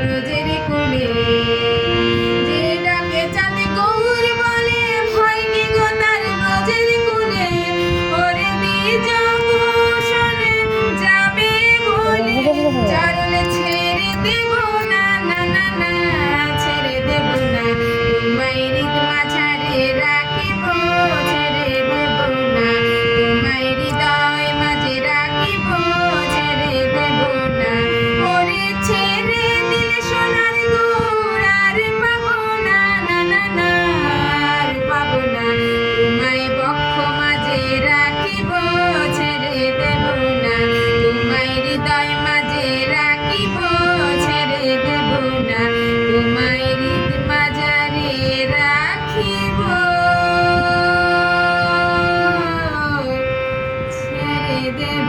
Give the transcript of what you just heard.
ব্রজের কোলে যে ডাকে চাঁদে গৌর বলে ভয় কি গো তার ব্রজের কোলে ওরে দ্বিজভূষণ যাবে বলে চরণে ছেড়ে দেব না না না না ছেড়ে দেব না তোমায় হৃদ মাঝারে রাখিব ছেড়ে দেব না তোমায় হৃদয় মাঝে রাখিব ছেড়ে দেব না ওরে ছেড়ে দিলে সোনার গৌর আর পাবো না না না না আর পাবো না তোমায় বক্ষ মাঝে রাখিব ছেড়ে দেব না তোমায় হৃদয় মাঝে রাখিব ছেড়ে দেব না তোমায় হৃদ মাঝারে রাখিব ছেড়ে দেব